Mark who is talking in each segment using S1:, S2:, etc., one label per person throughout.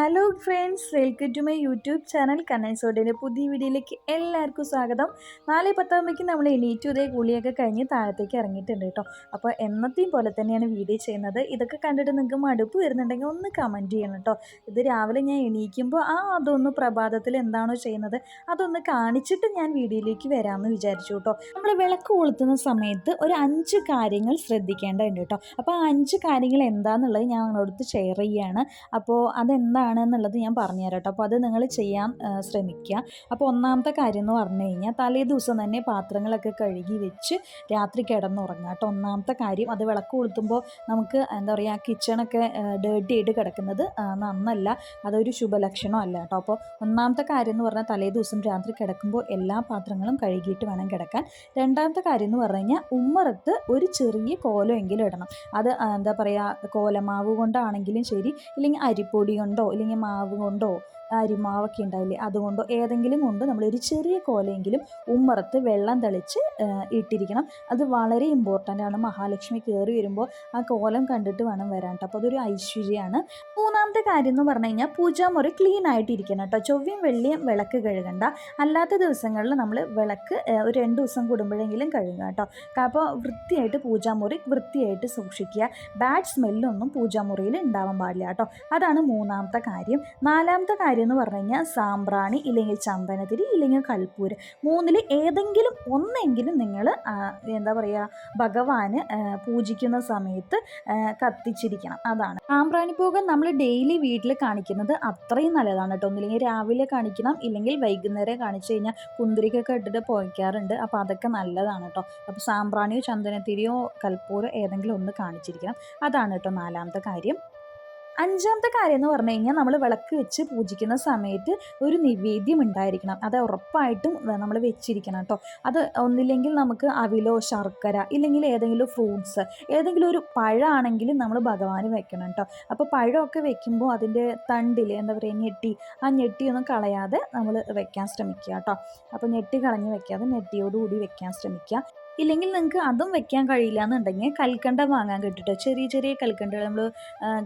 S1: Hello friends, welcome to my YouTube channel കണ്ണൻസോഡിൻ്റെ പുതിയ വീഡിയോയിലേക്ക് എല്ലാവർക്കും സ്വാഗതം. 4:10 നമ്മൾ എണീറ്റു ഇതേ കുളിയൊക്കെ കഴിഞ്ഞ് താഴത്തേക്ക് ഇറങ്ങിയിട്ടുണ്ട് കേട്ടോ. അപ്പോൾ എന്നത്തെയും പോലെ തന്നെയാണ് വീഡിയോ ചെയ്യുന്നത്. ഇതൊക്കെ കണ്ടിട്ട് നിങ്ങൾക്ക് മടുപ്പ് വരുന്നുണ്ടെങ്കിൽ ഒന്ന് കമൻറ്റ് ചെയ്യണം കേട്ടോ. ഇത് രാവിലെ ഞാൻ എണീക്കുമ്പോൾ അതൊന്ന് പ്രഭാതത്തിൽ എന്താണോ ചെയ്യുന്നത് അതൊന്ന് കാണിച്ചിട്ട് ഞാൻ വീഡിയോയിലേക്ക് വരാമെന്ന് വിചാരിച്ചു കേട്ടോ. നമ്മൾ വിളക്ക് കൊളുത്തുന്ന സമയത്ത് ഒരു 5 കാര്യങ്ങൾ ശ്രദ്ധിക്കേണ്ടതുണ്ട് കേട്ടോ. അപ്പോൾ ആ 5 കാര്യങ്ങൾ എന്താണെന്നുള്ളത് ഞാൻ നിങ്ങളോട് ഷെയർ ചെയ്യുകയാണ്. അപ്പോൾ അതെന്താണെന്നുള്ളത് ഞാൻ പറഞ്ഞുതരാം കേട്ടോ. അപ്പോൾ അത് നിങ്ങൾ ചെയ്യാൻ ശ്രമിക്കുക. അപ്പോൾ ഒന്നാമത്തെ കാര്യം എന്ന് പറഞ്ഞു കഴിഞ്ഞാൽ തലേ ദിവസം തന്നെ പാത്രങ്ങളൊക്കെ കഴുകി വെച്ച് രാത്രി കിടന്നുറങ്ങുക കേട്ടോ. ഒന്നാമത്തെ കാര്യം, അത് വിളക്ക് കൊളുത്തുമ്പോൾ നമുക്ക് എന്താ പറയുക, കിച്ചണൊക്കെ ഡേർട്ടി ആയിട്ട് കിടക്കുന്നത് നന്നല്ല, അതൊരു ശുഭലക്ഷണം അല്ല കേട്ടോ. അപ്പോൾ ഒന്നാമത്തെ കാര്യം എന്ന് പറഞ്ഞാൽ തലേ ദിവസം രാത്രി കിടക്കുമ്പോൾ എല്ലാ പാത്രങ്ങളും കഴുകിയിട്ട് വേണം കിടക്കാൻ. രണ്ടാമത്തെ കാര്യം എന്ന് പറഞ്ഞു കഴിഞ്ഞാൽ ഉമ്മറത്ത് ഒരു ചെറിയ കോലമെങ്കിലും ഇടണം. അത് എന്താ പറയുക, കോലമാവ് കൊണ്ടാണെങ്കിലും ശരി, ഇല്ലെങ്കിൽ അരിപ്പൊടി കൊണ്ടോ ഇല്ലെങ്കിൽ മാവ് കൊണ്ടോ അരിമാവൊക്കെ ഉണ്ടാവില്ലേ അതുകൊണ്ടോ ഏതെങ്കിലും കൊണ്ട് നമ്മളൊരു ചെറിയ കോലയെങ്കിലും ഉമ്മറത്ത് വെള്ളം തളിച്ച് ഇട്ടിരിക്കണം. അത് വളരെ ഇമ്പോർട്ടൻ്റ് ആണ്. മഹാലക്ഷ്മി കയറി വരുമ്പോൾ ആ കോലം കണ്ടിട്ട് വേണം വരാൻ കേട്ടോ. അപ്പോൾ അതൊരു ഐശ്വര്യമാണ്. മൂന്നാമത്തെ കാര്യം എന്ന് പറഞ്ഞു കഴിഞ്ഞാൽ പൂജാമുറി ക്ലീൻ ആയിട്ടിരിക്കണം കേട്ടോ. ചൊവ്വയും വെള്ളിയും വിളക്ക് കഴുകണ്ട. അല്ലാത്ത ദിവസങ്ങളിൽ നമ്മൾ വിളക്ക് ഒരു 2 ദിവസം കൂടുമ്പോഴെങ്കിലും കഴുകുക കേട്ടോ. അപ്പോൾ വൃത്തിയായിട്ട് പൂജാമുറി വൃത്തിയായിട്ട് സൂക്ഷിക്കുക. ബാഡ് സ്മെല്ലൊന്നും പൂജാമുറിയിൽ ഉണ്ടാവാൻ പാടില്ല കേട്ടോ. അതാണ് മൂന്നാമത്തെ കാര്യം. നാലാമത്തെ കാര്യം എന്ന് പറഞ്ഞു കഴിഞ്ഞാൽ സാമ്പ്രാണി ഇല്ലെങ്കിൽ ചന്ദനത്തിരി ഇല്ലെങ്കിൽ കൽപ്പൂരം, മൂന്നിൽ ഏതെങ്കിലും ഒന്നെങ്കിലും നിങ്ങൾ എന്താ പറയുക, ഭഗവാന് പൂജിക്കുന്ന സമയത്ത് കത്തിച്ചിരിക്കണം. അതാണ്. സാമ്പ്രാണിപ്പൂവ് നമ്മൾ ഡെയിലി വീട്ടിൽ കാണിക്കുന്നത് അത്രയും നല്ലതാണ് കേട്ടോ. ഒന്നില്ലെങ്കിൽ രാവിലെ കാണിക്കണം, ഇല്ലെങ്കിൽ വൈകുന്നേരം കാണിച്ചു കഴിഞ്ഞാൽ കുന്തിരിക്കൊക്കെ ഇട്ടിട്ട് പോയിക്കാറുണ്ട്. അപ്പോൾ അതൊക്കെ നല്ലതാണ് കേട്ടോ. അപ്പോൾ സാമ്പ്രാണിയോ ചന്ദനത്തിരിയോ കൽപ്പൂരോ ഏതെങ്കിലും ഒന്ന് കാണിച്ചിരിക്കണം. അതാണ് കേട്ടോ നാലാമത്തെ കാര്യം. അഞ്ചാമത്തെ കാര്യം എന്ന് പറഞ്ഞു കഴിഞ്ഞാൽ നമ്മൾ വിളക്ക് വെച്ച് പൂജിക്കുന്ന സമയത്ത് ഒരു നിവേദ്യം ഉണ്ടായിരിക്കണം. അത് ഉറപ്പായിട്ടും നമ്മൾ വെച്ചിരിക്കണം കേട്ടോ. അത് ഒന്നില്ലെങ്കിൽ നമുക്ക് അവിലോ ശർക്കര ഇല്ലെങ്കിൽ ഏതെങ്കിലും ഫ്രൂട്ട്സ്, ഏതെങ്കിലും ഒരു പഴമാണെങ്കിലും നമ്മൾ ഭഗവാന് വെക്കണം കേട്ടോ. അപ്പോൾ പഴമൊക്കെ വെക്കുമ്പോൾ അതിൻ്റെ തണ്ടിൽ എന്താ പറയുക, ആ ഞെട്ടിയൊന്നും കളയാതെ നമ്മൾ വെക്കാൻ ശ്രമിക്കുക കേട്ടോ. അപ്പോൾ ഞെട്ടി കളഞ്ഞ് വെക്കാതെ ഞെട്ടിയോടുകൂടി വെക്കാൻ ശ്രമിക്കുക. ഇല്ലെങ്കിൽ നിങ്ങൾക്ക് അതും വെക്കാൻ കഴിയില്ല എന്നുണ്ടെങ്കിൽ കൽക്കണ്ടം വാങ്ങാൻ കിട്ടും. ചെറിയ ചെറിയ കൽക്കണ്ടകൾ നമ്മൾ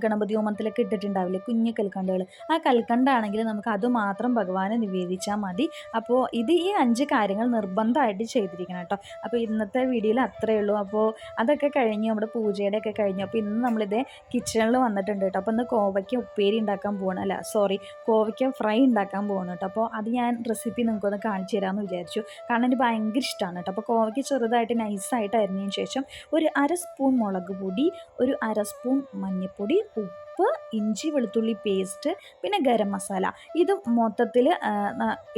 S1: ഗണപതി ഹോമത്തിലൊക്കെ ഇട്ടിട്ടുണ്ടാവില്ലേ, കുഞ്ഞു കൽക്കണ്ടകൾ. ആ കൽക്കണ്ടാണെങ്കിൽ നമുക്ക് അതുമാത്രം ഭഗവാനെ നിവേദിച്ചാൽ മതി. അപ്പോൾ ഈ 5 കാര്യങ്ങൾ നിർബന്ധമായിട്ട് ചെയ്തിരിക്കണം കേട്ടോ. അപ്പോൾ ഇന്നത്തെ വീഡിയോയിൽ അത്രയേ ഉള്ളൂ. അപ്പോൾ അതൊക്കെ കഴിഞ്ഞ് നമ്മുടെ പൂജയുടെ ഒക്കെ കഴിഞ്ഞു. അപ്പോൾ ഇന്ന് നമ്മളിത് കിച്ചണിൽ വന്നിട്ടുണ്ട് കേട്ടോ. അപ്പോൾ ഇന്ന് കോവയ്ക്ക ഉപ്പേരി ഉണ്ടാക്കാൻ പോകണം, കോവയ്ക്ക ഫ്രൈ ഉണ്ടാക്കാൻ പോകണം കേട്ടോ. അപ്പോൾ അത് ഞാൻ റെസിപ്പി നിങ്ങൾക്കൊന്ന് കാണിച്ചു തരാമെന്ന് വിചാരിച്ചു. കാരണം എനിക്ക് ഭയങ്കര ഇഷ്ടമാണ് കേട്ടോ. അപ്പോൾ കോവയ്ക്ക ചെറുതായിട്ട് നൈസായിട്ട് അരിഞ്ഞതിന് ശേഷം ഒരു 1/2 സ്പൂൺ മുളക് പൊടി, ഒരു 1/2 സ്പൂൺ മഞ്ഞൾപ്പൊടി, ഉപ്പ്, ഇഞ്ചി വെളുത്തുള്ളി പേസ്റ്റ്, പിന്നെ ഗരം മസാല, ഇത് മൊത്തത്തിൽ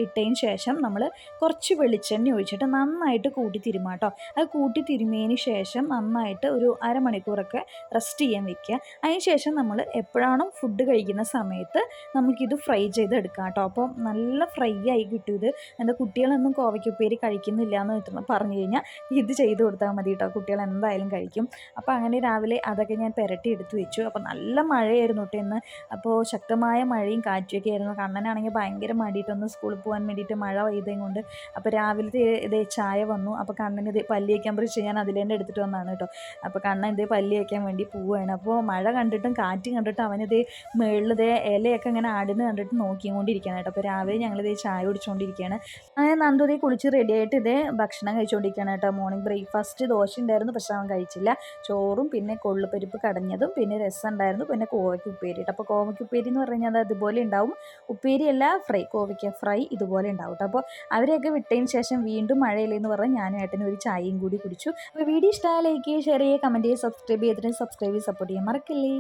S1: ഇട്ടതിന് ശേഷം നമ്മൾ കുറച്ച് വെളിച്ചെണ്ണ ഒഴിച്ചിട്ട് നന്നായിട്ട് കൂട്ടി തിരുമാം കേട്ടോ. അത് കൂട്ടി തിരുമിയതിന് ശേഷം നന്നായിട്ട് ഒരു അരമണിക്കൂറൊക്കെ റെസ്റ്റ് ചെയ്യാൻ വെക്കുക. അതിന് ശേഷം നമ്മൾ എപ്പോഴാണോ ഫുഡ് കഴിക്കുന്ന സമയത്ത് നമുക്കിത് ഫ്രൈ ചെയ്തെടുക്കാം കേട്ടോ. അപ്പോൾ നല്ല ഫ്രൈ ആയി കിട്ടും ഇത്. എന്താ കുട്ടികളൊന്നും കോവയ്ക്കുപ്പേരി കഴിക്കുന്നില്ല എന്ന് പറഞ്ഞു കഴിഞ്ഞാൽ ഇത് ചെയ്ത് കൊടുത്താൽ മതി കേട്ടോ. കുട്ടികൾ എന്തായാലും കഴിക്കും. അപ്പോൾ അങ്ങനെ രാവിലെ അതൊക്കെ ഞാൻ പുരട്ടി എടുത്ത് വെച്ചു. അപ്പോൾ നല്ല മഴയായിരുന്നു കേട്ടോ ഇന്ന്. അപ്പോൾ ശക്തമായ മഴയും കാറ്റുമൊക്കെ ആയിരുന്നു. കണ്ണനാണെങ്കിൽ ഭയങ്കര മടിയിട്ടൊന്ന് സ്കൂളിൽ പോകാൻ വേണ്ടിയിട്ട് മഴ പെയ്തതും കൊണ്ട്. അപ്പോൾ രാവിലത്തെ ഇതേ ചായ വന്നു. അപ്പോൾ കണ്ണന് ഇത് പല്ലി വയ്ക്കാൻ പറിച്ച് ഞാൻ അതിലേൻ്റെ എടുത്തിട്ട് വന്നതാണ് കേട്ടോ. അപ്പോൾ കണ്ണൻ ഇതേ പല്ലി വയ്ക്കാൻ വേണ്ടി പോവുകയാണ്. അപ്പോൾ മഴ കണ്ടിട്ടും കാറ്റ് കണ്ടിട്ടും അവനിതേ മുകളിലിതേ ഇലയൊക്കെ ഇങ്ങനെ ആടുന്ന കണ്ടിട്ട് നോക്കിക്കൊണ്ടിരിക്കുകയാണ് കേട്ടോ. അപ്പോൾ രാവിലെ ഞങ്ങളിതേ ചായ കുടിച്ചുകൊണ്ടിരിക്കുകയാണ്. അങ്ങനെ നന്ദു ഇതേ കുളിച്ച് റെഡിയായിട്ട് ഇതേ ഭക്ഷണം കഴിച്ചുകൊണ്ടിരിക്കുകയാണ് കേട്ടോ. മോർണിംഗ് ബ്രേക്ക്ഫാസ്റ്റ് ദോശ ഉണ്ടായിരുന്നു, പക്ഷെ അവൻ കഴിച്ചില്ല. ചോറും പിന്നെ കൊള്ളുപരിപ്പ് കടഞ്ഞതും പിന്നെ രസം ഉണ്ടായിരുന്നു, പിന്നെ കോവയ്ക്ക് ഉപ്പേരി. അപ്പോൾ കോവയ്ക്ക് ഉപ്പേരി എന്ന് പറഞ്ഞു കഴിഞ്ഞാൽ അത് ഇതുപോലെ ഉണ്ടാവും. ഉപ്പേരിയല്ല, ഫ്രൈ, കോവയ്ക്ക ഫ്രൈ ഇതുപോലെ ഉണ്ടാവും കേട്ടോ. അപ്പോൾ അവരെയൊക്കെ വിട്ടതിന് ശേഷം വീണ്ടും മഴയില്ലെന്ന് പറഞ്ഞ് ഞാനും ഏട്ടനും ഒരു ചായയും കൂടി കുടിച്ചു. അപ്പോൾ വീഡിയോ ഇഷ്ടമായ ലൈക്ക് ചെയ്യുക, ഷെയർ ചെയ്യുക, കമൻറ്റ് ചെയ്യുക, സബ്സ്ക്രൈബ് ചെയ്തിട്ട് സപ്പോർട്ട് ചെയ്യാൻ മറക്കല്ലേ.